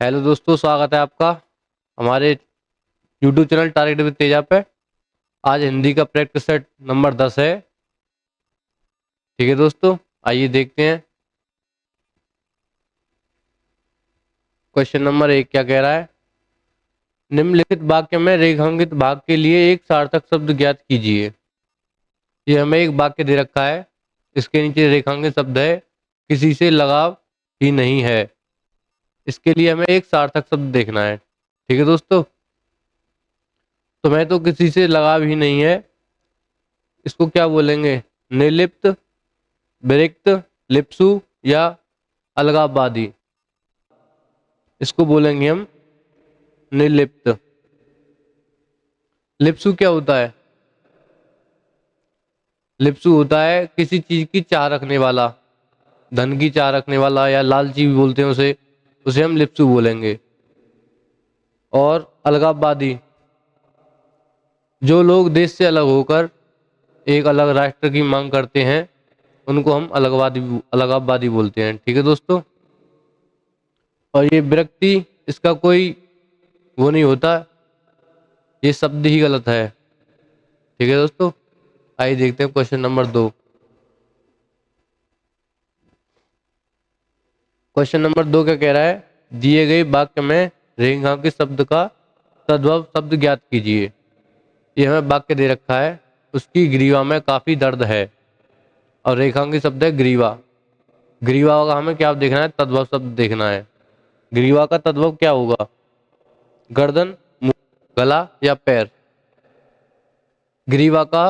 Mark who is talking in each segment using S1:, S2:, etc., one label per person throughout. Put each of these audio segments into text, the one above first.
S1: Hello दोस्तों, स्वागत है आपका हमारे YouTube channel target with Teja पे। आज हिंदी का प्रैक्टिस सेट नंबर 10 है। ठीक है दोस्तों, आइए देखते हैं। क्वेश्चन नंबर 1 क्या कह रहा है। निम्नलिखित वाक्य में रेखांकित भाग के लिए एक सार्थक शब्द ज्ञात कीजिए। ये हमें एक वाक्य दे रखा है, इसके नीचे रेखांकित शब्द है, किसी से लगाव ही नहीं है। इसके लिए हमें एक सार्थक शब्द देखना है। ठीक है दोस्तों, तो मैं तो किसी से लगाव ही नहीं है, इसको क्या बोलेंगे? निर्लिप्त, विरिक्त, लिप्सु या अलगाववादी। इसको बोलेंगे हम निर्लिप्त। लिप्सु क्या होता है? लिप्सु होता है किसी चीज की चाह रखने वाला, धन की चाह रखने वाला या लालची भी बोलते हैं उसे, उसे हम लिप्सु बोलेंगे। और अलगाववादी, जो लोग देश से अलग होकर एक अलग राष्ट्र की मांग करते हैं, उनको हम अलगाववादी बोलते हैं। ठीक है दोस्तों, और ये विरक्ति, इसका कोई वो नहीं होता, ये शब्द ही गलत है। ठीक है दोस्तों, आइए देखते हैं क्वेश्चन नंबर 2। क्वेश्चन नंबर 2 क्या कह रहा है। दिए गए वाक्य में रेखांकित शब्द का तद्भव शब्द ज्ञात कीजिए। ये हमें वाक्य दे रखा है, उसकी ग्रीवा में काफी दर्द है, और रेखांकित शब्द है ग्रीवा। ग्रीवा का हमें क्या देखना है? तद्भव शब्द देखना है। ग्रीवा का तद्भव क्या होगा? गर्दन, मुंह, गला या पैर? ग्रीवा का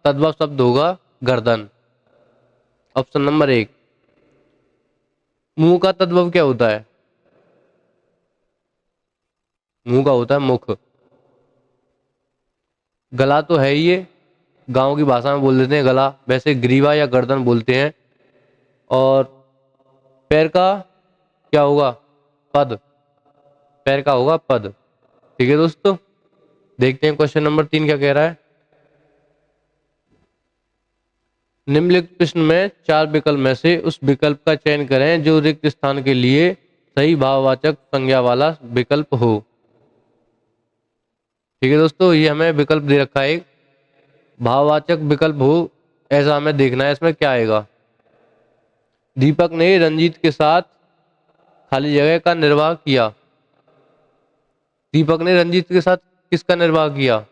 S1: तद्भव शब्द होगा गर्दन। Option number 1। मुंह का तद्भव क्या होता है? मुंह का होता है मुख। गला तो है ही, ये गांव की भाषा में बोल देते हैं गला, वैसे ग्रीवा या गर्दन बोलते हैं। और पैर का क्या होगा? पद। पैर का होगा पद। ठीक है दोस्तों, देखते हैं क्वेश्चन नंबर 3 क्या कह रहा है। निम्नलिखित प्रश्न में 4 विकल्प में से उस विकल्प का चयन करें जो रिक्त स्थान के लिए सही भाववाचक संज्ञा वाला विकल्प हो। ठीक है दोस्तों, ये हमें विकल्प दे रखा है एक, भाववाचक विकल्प हो ऐसा हमें देखना है। इसमें क्या आएगा? दीपक ने रंजीत के साथ खाली जगह का निर्वाह किया। दीपक ने रंजीत के साथ किसका निर्वाह किया?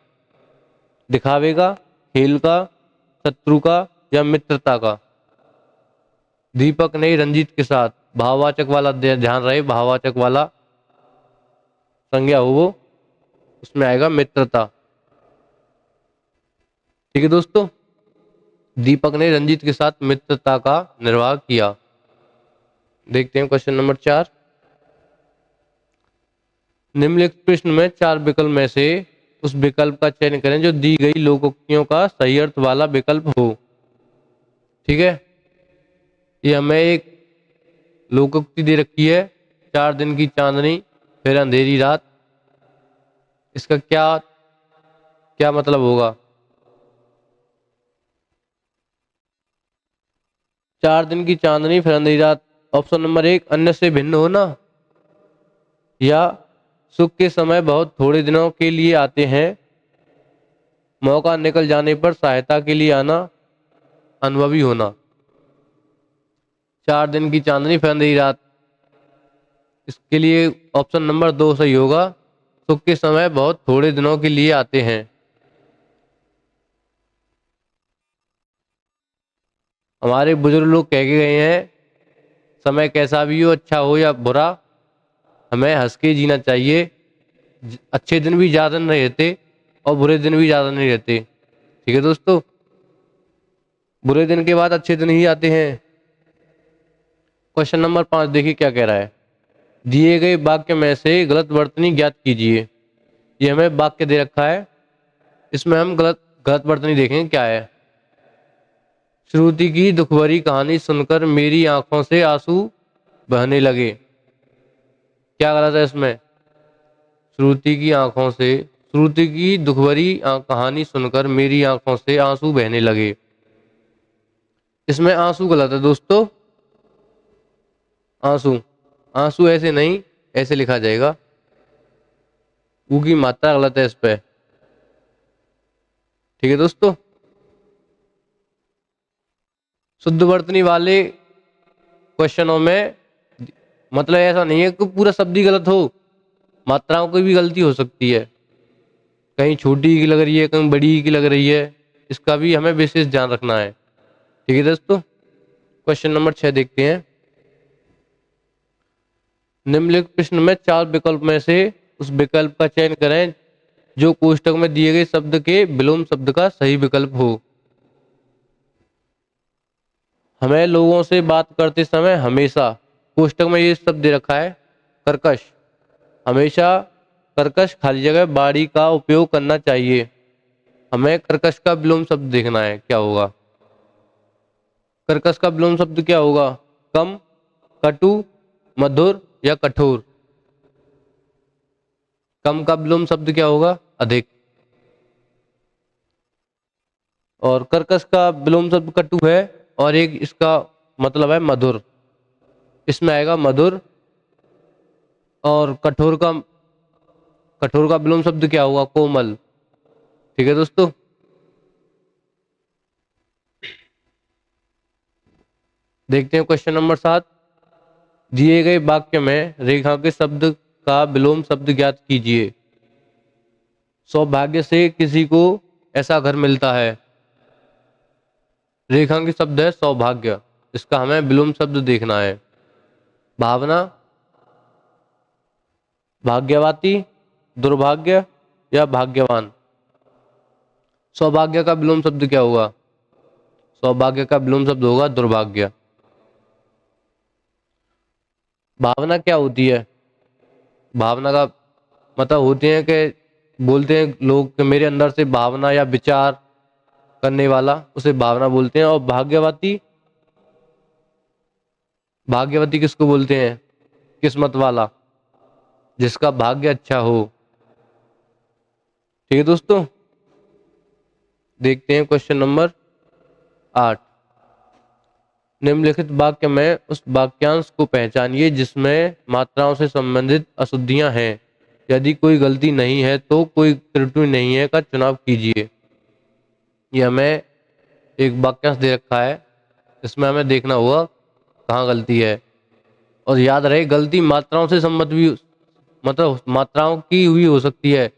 S1: दिखावे का, खेल का, शत्रु का या मित्रता का? दीपक ने रंजीत के साथ, भाववाचक वाला ध्यान रहे, भाववाचक वाला संज्ञा हो वो, उसमें आएगा मित्रता। ठीक है दोस्तों, दीपक ने रंजीत के साथ मित्रता का निर्वाह किया। देखते हैं क्वेश्चन नंबर 4। निम्नलिखित प्रश्न में 4 विकल्प में से उस विकल्प का चयन करें जो दी गई लोकोक्तियों का सही अर्थ वाला विकल्प हो। ठीक है, ये हमें एक लोकोक्ति दे रखी है, 4 दिन की चांदनी फिर अंधेरी रात। इसका क्या क्या मतलब होगा? 4 दिन की चांदनी फिर अंधेरी रात। ऑप्शन नंबर 1 अन्य से भिन्न होना, या सुख के समय बहुत थोड़े दिनों के लिए आते हैं, मौका निकल जाने पर सहायता के लिए आना, अनुभवी होना। 4 दिन की चांदनी फिर अंधेरी रात, इसके लिए ऑप्शन नंबर 2 सही होगा, सुख के समय बहुत थोड़े दिनों के लिए आते हैं। हमारे बुजुर्ग लोग कह के गए हैं, समय कैसा भी हो, अच्छा हो या बुरा, हमें हंस के जीना चाहिए। अच्छे दिन भी ज्यादा नहीं रहते और बुरे दिन भी ज्यादा नहीं रहते। ठीक है दोस्तों, बुरे दिन के बाद अच्छे दिन ही आते हैं। क्वेश्चन नंबर 5 देखिए क्या कह रहा है। दिए गए वाक्य में से गलत वर्तनी ज्ञात कीजिए। ये हमें वाक्य दे रखा है, इसमें हम गलत गलत वर्तनी देखेंगे क्या है। श्रुति की दुखभरी कहानी सुनकर मेरी आंखों से आंसू बहने लगे। क्या गलत है इसमें? श्रुति की दुखभरी कहानी सुनकर मेरी आंखों से आंसू बहने लगे। इसमें आंसू गलत है दोस्तों। आंसू, आंसू ऐसे नहीं, ऐसे लिखा जाएगा। ऊ की मात्रा गलत है इस पे। ठीक है दोस्तों। शुद्ध वर्तनी वाले क्वेश्चनों में मतलब ऐसा नहीं है कि पूरा शब्द ही गलत हो, मात्राओं की भी गलती हो सकती है। कहीं छोटी की लग रही है, कहीं बड़ी की लग रही है, इसका भी हमें विशेष ध्यान रखना है। ठीक है दोस्तों। क्वेश्चन नंबर 6 देखते हैं। निम्नलिखित प्रश्न में 4 विकल्प में से उस विकल्प का चयन करें जो कोष्ठक में दिए गए शब्द के विलोम शब्द का सही विकल्प हो। हमें लोगों से बात करते समय हमेशा, कोष्ठक में ये शब्द दे रखा है कर्कश, हमेशा कर्कश खाली जगह बाड़ी का उपयोग करना चाहिए। हमें कर्कश का विलोम शब्द देखना है क्या होगा। कर्कश का विलोम शब्द क्या होगा? कम, कटु, मधुर या कठोर। कम का विलोम शब्द क्या होगा? अधिक। और कर्कश का विलोम शब्द कटु है और एक इसका मतलब है मधुर, इसमें आएगा मधुर। और कठोर का विलोम शब्द क्या होगा? कोमल। ठीक है दोस्तों। देखते हैं क्वेश्चन नंबर 7। दिए गए वाक्य में रेखा के शब्द का विलोम शब्द ज्ञात कीजिए। सौभाग्य से किसी को ऐसा घर मिलता है। रेखांकित शब्द है सौभाग्य, इसका हमें विलोम शब्द देखना है। भावना, भाग्यवती, दुर्भाग्य या भाग्यवान। सौभाग्य का विलोम शब्द क्या होगा? सौभाग्य का विलोम शब्द होगा दुर्भाग्य। भावना क्या होती है? भावना का मतलब होती है कि बोलते हैं लोग कि मेरे अंदर से भावना या विचार करने वाला, उसे भावना बोलते हैं। और भाग्यवती, भाग्यवती किसको बोलते हैं? किस्मत वाला, जिसका भाग्य अच्छा हो। ठीक है दोस्तों। देखते हैं क्वेश्चन नंबर 8। निम्नलिखित वाक्य में उस वाक्यांश को पहचानिए जिसमें मात्राओं से संबंधित अशुद्धियां हैं। यदि कोई गलती नहीं है तो कोई त्रुटि नहीं है का चुनाव कीजिए। ये हमें एक वाक्यांश दे रखा है, इसमें हमें देखना होगा कहाँ गलती है। और याद रहे गलती मात्राओं से संबंधित भी, मतलब मात्राओं की हुई हो सकती है।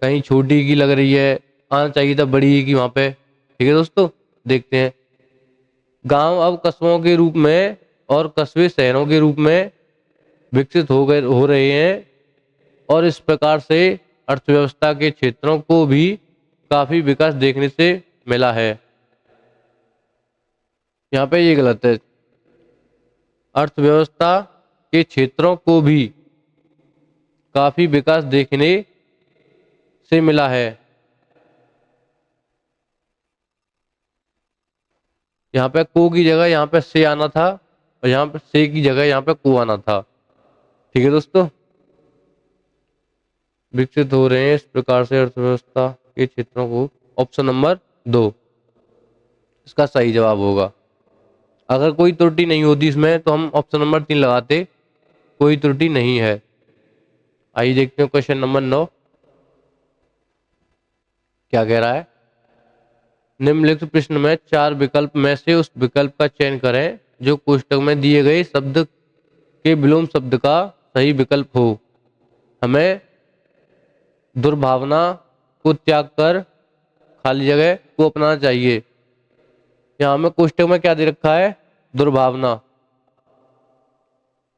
S1: कहीं छोटी की लग रही है, आना चाहिए था बड़ी की वहां पे। ठीक है दोस्तों। देखते हैं। गांव अब कस्बों के रूप में और कस्बे शहरों के रूप में विकसित हो रहे हैं और इस प्रकार से अर्थव्यवस्था के क्षेत्रों को भी काफी विकास देखने से मिला है। यहाँ पे ये गलत है। अर्थव्यवस्था के क्षेत्रों को भी काफी विकास देखने से मिला है। यहाँ पे को की जगह यहाँ पे से आना था और यहाँ पे से की जगह यहाँ पे को आना था। ठीक है दोस्तों। विकसित हो रहे हैं इस प्रकार से अर्थव्यवस्था के क्षेत्रों को, ऑप्शन नंबर 2 इसका सही जवाब होगा। अगर कोई त्रुटि नहीं होती इसमें तो हम ऑप्शन नंबर 3 लगाते, कोई त्रुटि नहीं है। आइए देखते हैं क्वेश्चन नंबर 9 क्या कह रहा है। निम्नलिखित प्रश्न में 4 विकल्प में से उस विकल्प का चयन करें जो कोष्ठक में दिए गए शब्द के विलोम शब्द का सही विकल्प हो। हमें दुर्भावना को त्याग कर खाली जगह को अपनाना चाहिए। यहाँ हमें कोष्ठक में क्या दे रखा है? दुर्भावना।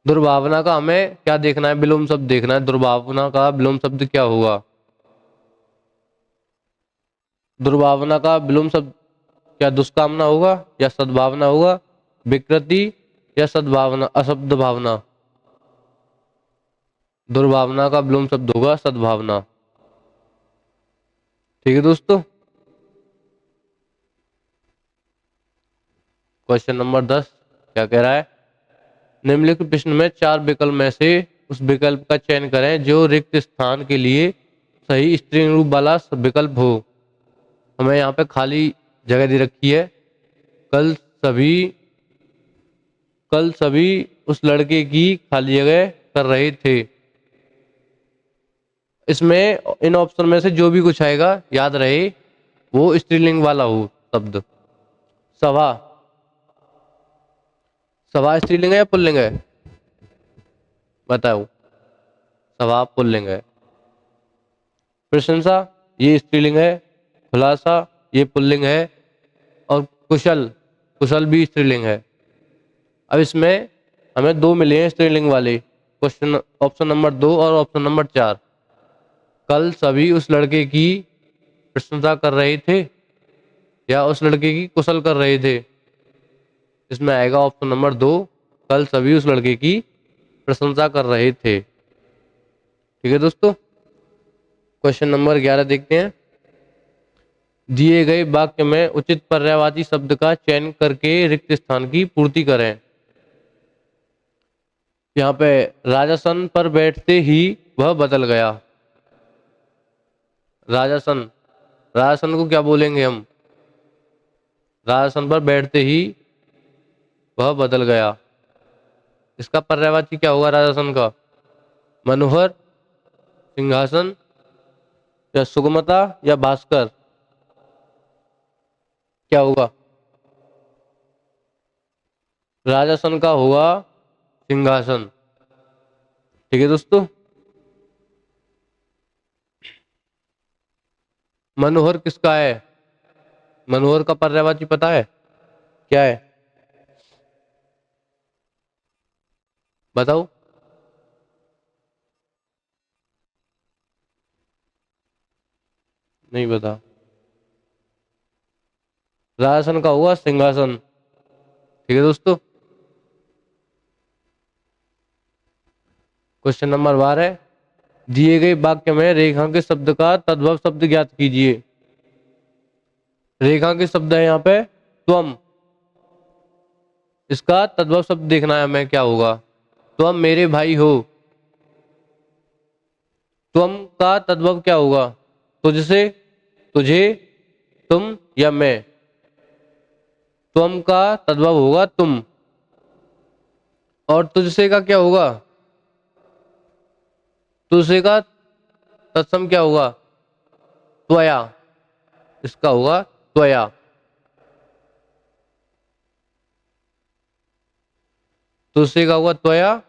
S1: दुर्भावना का हमें क्या देखना है? विलोम शब्द देखना है। दुर्भावना का विलोम शब्द क्या होगा? दुर्भावना का विलोम शब्द क्या दुष्कामना होगा या सद्भावना होगा? विकृति या सद्भावना, अशब्द भावना? दुर्भावना का विलोम शब्द होगा सद्भावना। ठीक है दोस्तों। क्वेश्चन नंबर 10 क्या कह रहा है। निम्नलिखित प्रश्न में 4 विकल्प में से उस विकल्प का चयन करें जो रिक्त स्थान के लिए सही स्त्रीलिंग रूप वाला विकल्प हो। हमें यहाँ पे खाली जगह दे रखी है। कल सभी कल सभी उस लड़के की खाली जगह कर रहे थे। इसमें इन ऑप्शन में से जो भी कुछ आएगा याद रहे वो स्त्रीलिंग वाला हो शब्द। सभा, सभा स्त्रीलिंग है या पुल्लिंग है? बताओ। सभा पुल्लिंग है। प्रशंसा ये स्त्रीलिंग है। खुलासा ये पुल्लिंग है। और कुशल, कुशल भी स्त्रीलिंग है। अब इसमें हमें दो मिले हैं स्त्रीलिंग वाले क्वेश्चन, ऑप्शन नंबर 2 और ऑप्शन नंबर 4। कल सभी उस लड़के की प्रशंसा कर रहे थे या उस लड़के की कुशल कर रहे थे? इसमें आएगा ऑप्शन नंबर 2, कल सभी उस लड़के की प्रशंसा कर रहे थे। ठीक है दोस्तों, क्वेश्चन नंबर 11 देखते हैं। दिए गए वाक्य में उचित पर्यायवाची शब्द का चयन करके रिक्त स्थान की पूर्ति करें। यहाँ पे राजासन पर बैठते ही वह बदल गया। राजासन, राजासन को क्या बोलेंगे हम? राजासन पर बैठते ही वह बदल गया। इसका पर्यायवाची क्या होगा राजासन का? मनोहर, सिंहासन, या सुगमता, या भास्कर? क्या होगा? राजासन का होगा सिंहासन। ठीक है दोस्तों, मनोहर किसका है? मनोहर का पर्यायवाची पता है क्या है? बताओ। नहीं बता। राजासन का होगा सिंहासन। ठीक है दोस्तों, क्वेश्चन नंबर 12 है। दिए गए वाक्य में रेखांकित शब्द का तद्भव शब्द ज्ञात कीजिए। रेखांकित शब्द है यहाँ पे त्वम, इसका तद्भव शब्द देखना है हमें क्या होगा। त्वम मेरे भाई हो, त्वम का तद्भव क्या होगा? तुझसे, तुझे, तुम या मैं? त्वम का तद्भव होगा तुम। और तुझसे का क्या होगा? तुझसे का तत्सम क्या होगा? त्वया, इसका होगा त्वया। तुझसे का होगा त्वया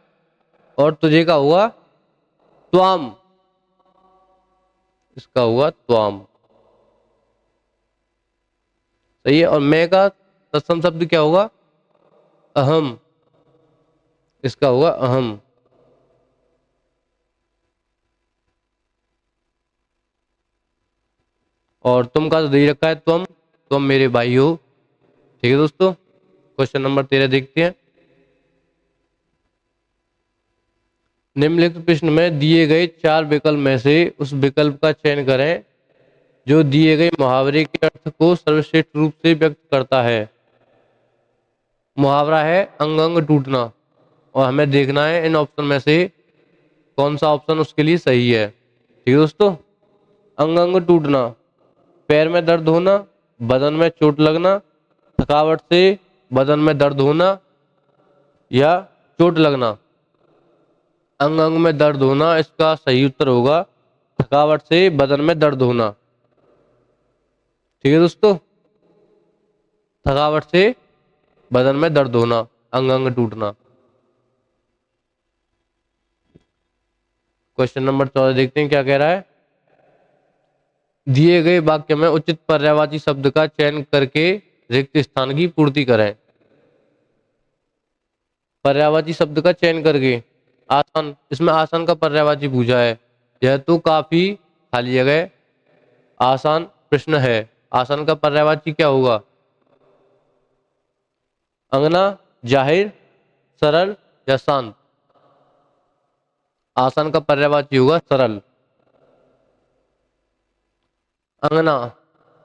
S1: और तुझे का होगा त्वाम, इसका हुआ त्वाम। सही है। और मैं का तत्सम शब्द क्या होगा? अहम, इसका होगा अहम। और तुम का तो दे रखा है तुम मेरे भाई हो। ठीक है दोस्तों, क्वेश्चन नंबर 13 देखते हैं। निम्नलिखित प्रश्न में दिए गए 4 विकल्प में से उस विकल्प का चयन करें जो दिए गए मुहावरे के अर्थ को सर्वश्रेष्ठ रूप से व्यक्त करता है। मुहावरा है अंग अंग टूटना, और हमें देखना है इन ऑप्शन में से कौन सा ऑप्शन उसके लिए सही है। ठीक है दोस्तों, अंग अंग टूटना, पैर में दर्द होना, बदन में चोट लगना, थकावट से बदन में दर्द होना, या चोट लगना। अंग अंग में दर्द होना, इसका सही उत्तर होगा थकावट से बदन में दर्द होना। ठीक है दोस्तों, थकावट से बदन में दर्द होना, अंग अंग टूटना। क्वेश्चन नंबर 14 देखते हैं क्या कह रहा है। दिए गए वाक्य में उचित पर्यायवाची शब्द का चयन करके रिक्त स्थान की पूर्ति करें। पर्यायवाची शब्द का चयन करके, आसान, इसमें आसान का पर्यायवाची पूछा है। यह तो काफी खाली जगह आसान प्रश्न है। आसान का पर्यायवाची क्या होगा? अंगना, जाहिर, सरल, या शांत? आसान का पर्यायवाची होगा सरल। अंगना,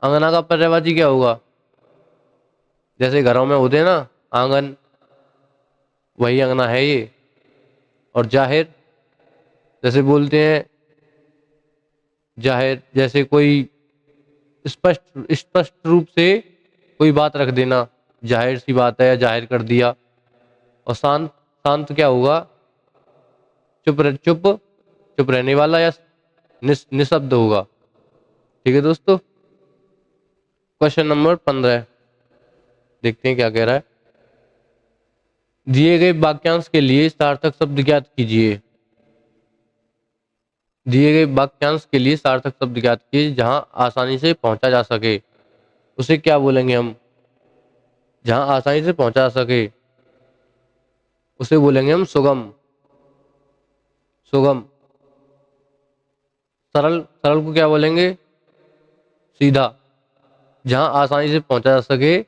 S1: अंगना का पर्यायवाची क्या होगा? जैसे घरों में होते हैं ना आंगन, वही अंगना है ये। और जाहिर, जैसे बोलते हैं जाहिर, जैसे कोई स्पष्ट स्पष्ट रूप से कोई बात रख देना, जाहिर सी बात है या जाहिर कर दिया। और शांत, शांत क्या होगा? चुप चुप रहने वाला या निशब्द होगा। ठीक है दोस्तों। क्वेश्चन नंबर 15 देखते हैं क्या कह रहा है। दिए गए वाक्यांश के लिए सार्थक शब्द ज्ञात कीजिए। दिए गए वाक्यांश के लिए सार्थक शब्द ज्ञात कीजिए जहां आसानी से पहुंचा जा सके। उसे क्या बोलेंगे हम? जहां आसानी से पहुंचा जा सके उसे बोलेंगे हम सुगम। सुगम। सरल, सरल को क्या बोलेंगे? सीधा। जहां आसानी से पहुंचा जा सके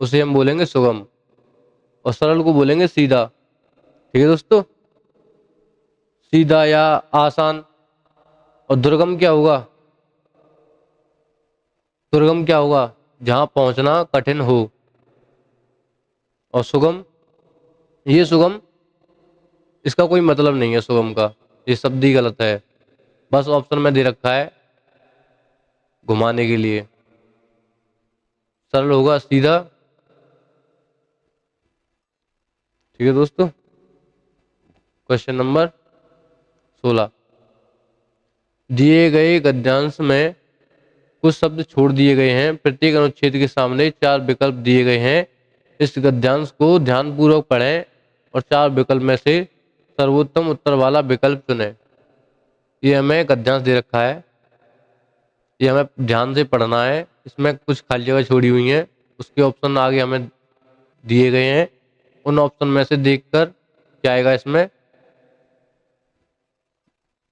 S1: उसे हम बोलेंगे सुगम, और सरल को बोलेंगे सीधा। ठीक है दोस्तों। सीधा या आसान। और दुर्गम क्या होगा? दुर्गम क्या होगा? जहां पहुंचना कठिन हो। और सुगम, ये सुगम, इसका कोई मतलब नहीं है सुगम का, ये शब्द ही गलत है, बस ऑप्शन में दे रखा है घुमाने के लिए। सरल होगा सीधा। ठीक है दोस्तों। Question number 16। दिए गए गद्यांश में कुछ शब्द छोड़ दिए गए हैं। प्रत्येक अनुच्छेद के सामने 4 विकल्प दिए गए हैं। इस गद्यांश को ध्यानपूर्वक पढ़ें और 4 विकल्प में से सर्वोत्तम उत्तर वाला विकल्प चुनें। ये हमें गद्यांश दे रखा है, ये हमें ध्यान से पढ़ना है। इसमें कुछ खाली जगह छोड़ी हुई हैं, उसके ऑप्शन आगे हमें दिए गए हैं। उन ऑप्शन में से देखकर क्या आएगा इसमें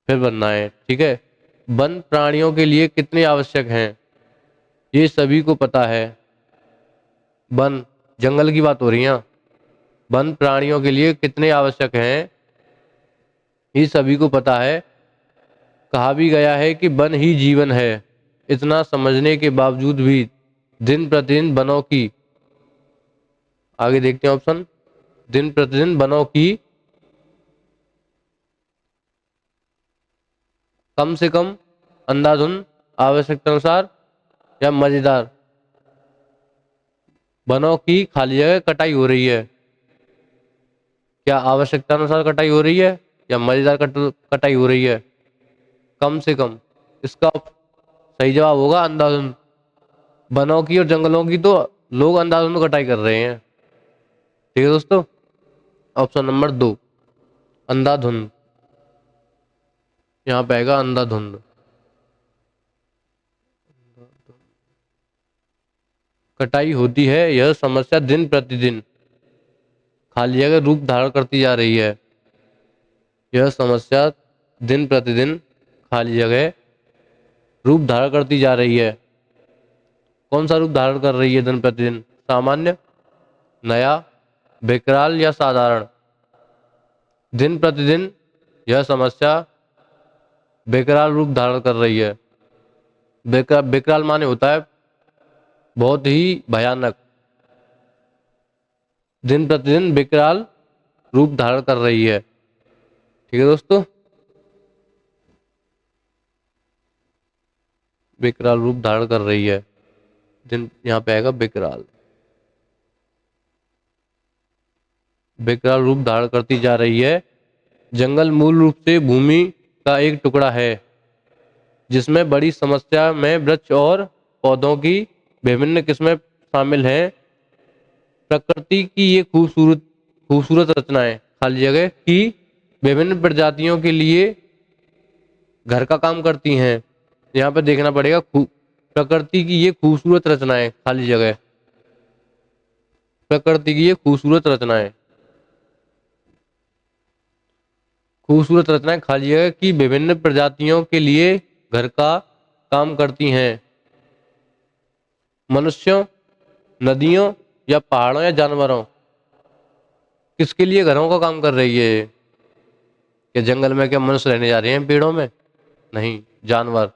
S1: फिर बनना है। ठीक है। वन प्राणियों के लिए कितने आवश्यक हैं? ये सभी को पता है। वन, जंगल की बात हो रही है। वन प्राणियों के लिए कितने आवश्यक हैं ये सभी को पता है। कहा भी गया है कि वन ही जीवन है। इतना समझने के बावजूद भी दिन प्रतिदिन वनों की, आगे देखते हैं ऑप्शन, दिन प्रतिदिन वनों की कम से कम, अंधाधुंध, आवश्यकता अनुसार या मजेदार वनों की खाली जगह कटाई हो रही है। क्या आवश्यकता अनुसार कटाई हो रही है या मजेदार कटाई हो रही है? कम से कम। इसका सही जवाब होगा अंधाधुंध। वनों की और जंगलों की तो लोग अंधाधुंध कटाई कर रहे हैं। ठीक है दोस्तों। ऑप्शन नंबर 2 अंधाधुंध, यहाँ पे आएगा अंधाधुंध। कटाई होती है यह समस्या दिन प्रतिदिन खाली जगह रूप धारण करती जा रही है। यह समस्या दिन प्रतिदिन खाली जगह रूप धारण करती जा रही है। कौन सा रूप धारण कर रही है दिन प्रतिदिन? सामान्य, नया, विकराल या साधारण? दिन प्रतिदिन यह समस्या विकराल रूप धारण कर रही है। विकराल माने होता है बहुत ही भयानक। दिन प्रतिदिन विकराल रूप धारण कर रही है। ठीक है दोस्तों। विकराल रूप धारण कर रही है, दिन यहाँ पे आएगा विकराल। विकराल रूप धारण करती जा रही है। जंगल मूल रूप से भूमि का एक टुकड़ा है जिसमें बड़ी समस्या में वृक्ष और पौधों की विभिन्न किस्में शामिल हैं। प्रकृति की ये खूबसूरत खूबसूरत रचनाएं खाली जगह की विभिन्न प्रजातियों के लिए घर का काम करती हैं। यहाँ पे देखना पड़ेगा प्रकृति की ये खूबसूरत रचनाएं खाली जगह, प्रकृति की ये खूबसूरत रचनाएं खाली जगह की विभिन्न प्रजातियों के लिए घर का काम करती हैं। मनुष्यों, नदियों या पहाड़ों या जानवरों, किसके लिए घरों का काम कर रही है? कि जंगल में क्या मनुष्य रहने जा रहे हैं पेड़ों में? नहीं, जानवर।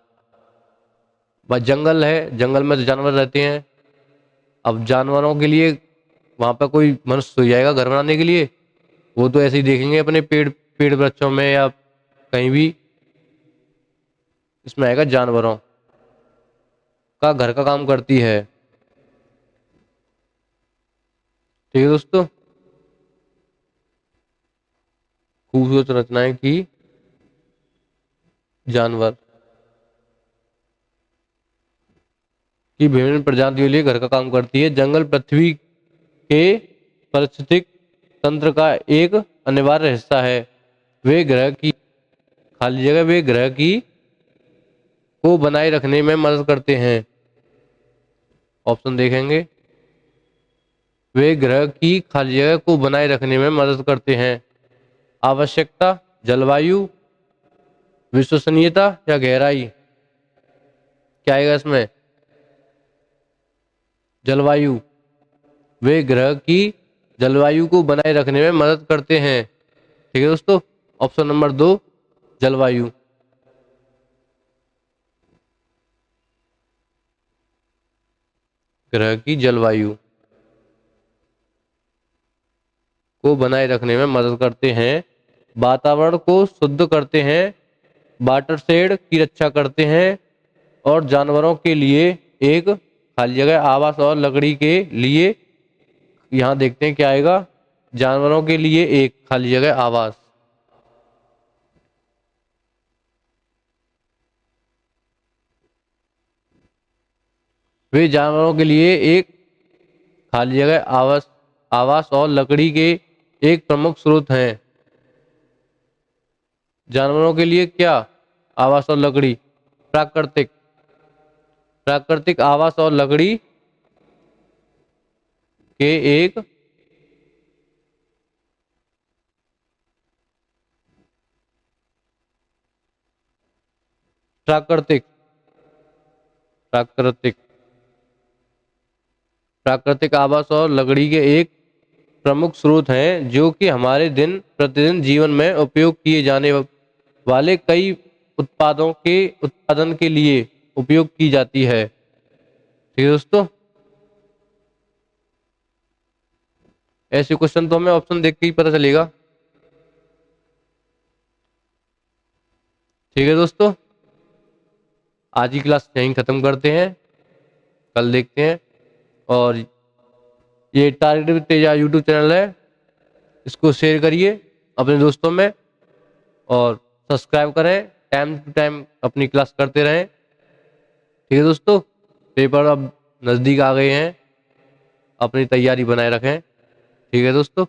S1: बस जंगल है, जंगल में तो जानवर रहते हैं। अब जानवरों के लिए वहां पर कोई मनुष्य सो जाएगा घर बनाने के लिए? वो तो ऐसे ही देखेंगे अपने पेड़ पेड़ वृक्षों में या कहीं भी। इसमें आएगा जानवरों का घर का काम करती है। ठीक है दोस्तों। खूबसूरत रचनाएं की जानवर की विभिन्न प्रजातियों के लिए घर का काम करती है। जंगल पृथ्वी के पारिस्थितिक तंत्र का एक अनिवार्य हिस्सा है। वे ग्रह की खाली जगह वे ग्रह की को बनाए रखने में मदद करते हैं। ऑप्शन देखेंगे। वे ग्रह की खाली जगह को बनाए रखने में मदद करते हैं। आवश्यकता, जलवायु, विश्वसनीयता या गहराई। क्या आएगा इसमें? जलवायु। वे ग्रह की जलवायु को बनाए रखने में मदद करते हैं। ठीक है दोस्तों, ऑप्शन नंबर 2 जलवायु। ग्रह की जलवायु को बनाए रखने में मदद करते हैं। वातावरण को शुद्ध करते हैं, वाटर शेड की रक्षा करते हैं और जानवरों के लिए एक खाली जगह, आवास और लकड़ी के लिए, यहां देखते हैं क्या आएगा, जानवरों के लिए एक खाली जगह, आवास। वे जानवरों के लिए एक खाली जगह, आवास आवास और लकड़ी के एक प्रमुख स्रोत हैं। जानवरों के लिए क्या? आवास और लकड़ी। प्राकृतिक प्राकृतिक आवास और लकड़ी के एक प्राकृतिक प्राकृतिक प्राकृतिक आवास और लकड़ी के एक प्रमुख स्रोत हैं, जो कि हमारे दिन प्रतिदिन जीवन में उपयोग किए जाने वाले कई उत्पादों के उत्पादन के लिए उपयोग की जाती है। ठीक है दोस्तों, ऐसे क्वेश्चन तो हमें ऑप्शन देख के ही पता चलेगा। ठीक है दोस्तों, आज की क्लास यहीं खत्म करते हैं, कल देखते हैं। और ये target with Teja YouTube channel है, इसको शेयर करिए अपने दोस्तों में और सब्सक्राइब करें। टाइम टू टाइम अपनी क्लास करते रहें। ठीक है दोस्तों, पेपर अब नज़दीक आ गए हैं, अपनी तैयारी बनाए रखें। ठीक है दोस्तों,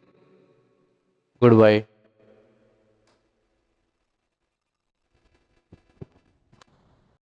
S1: गुड बाय।